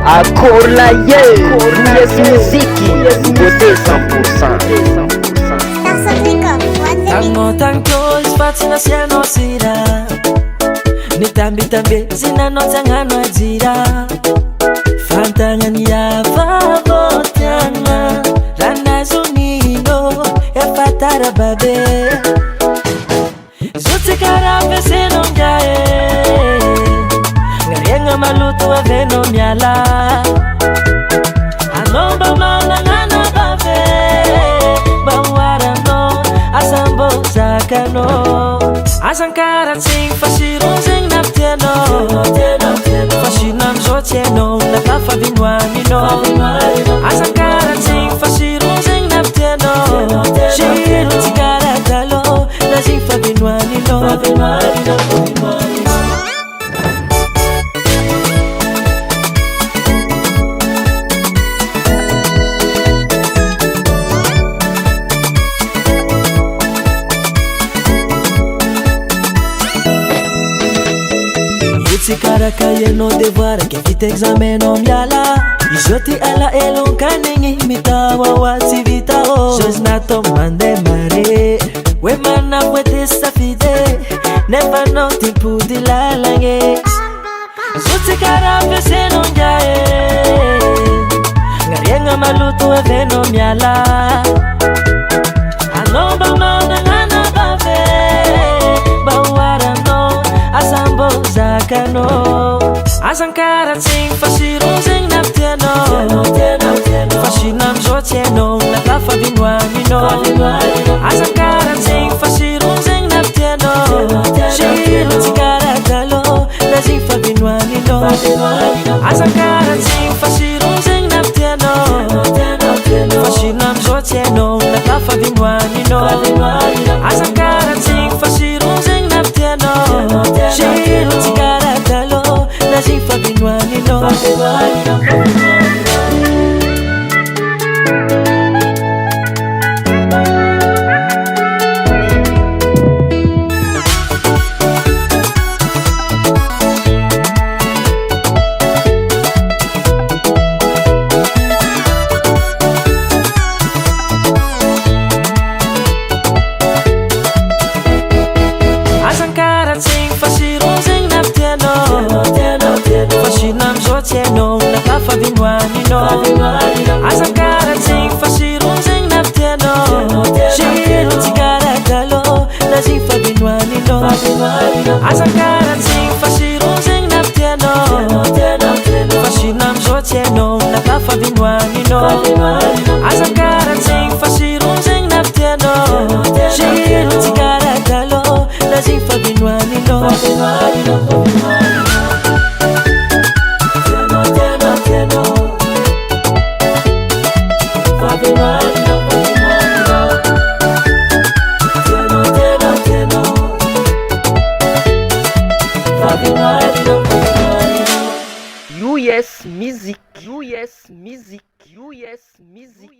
Akolaye, yes muziki, nouveauté 100%. Tango tango isipati na siano sira Nitambi tambi zina notangano ajira Fantangani ya vavo tanga Rana zunino ya fatara babe Zuti karabe sinongae Ngarienga malutu wa veno miala Anomba mana ngana babe Bawara no Asambo zakano Asankara sing fashiron sing napteno Fashinam zotieno Nakafa binwani no Asankara sing fashiron sing napteno Shiru tigara talo Nazifa binwani no Karaka no devoir que vite examen on yala Joti ala elon kaningi mitawa wati vitao Jos na tomande mare We mana wete safide Never know tipu di la lange Joti karabe senon jae Ngarienga malutu eveno miala Anomba mana ngana bave Bawara no Asambo zakano Asankara sing fashiron sing napteno Fashinam zotieno Nakafa binwani no Asankara sing fashiron sing napteno Shiru tigara talo Nazifa binwani no Asankara sing fashiron sing napteno Fashinam zotieno Nakafa binwani no Asankara sing fashiron sing napteno Shiru tigara talo Nazifa binwani no Asankara sing fashiron sing napteno Fashinam zotieno Nakafa binwani no Asankara sing fashiron sing napteno Shiru tigara talo Nazifa binwani no Asankara sing fashiron sing napteno Fashinam zotieno Nakafa binwani no Asankara sing fashiron sing napteno Shiru tigara talo Nazifa binwani no US Music, US Music, US Music.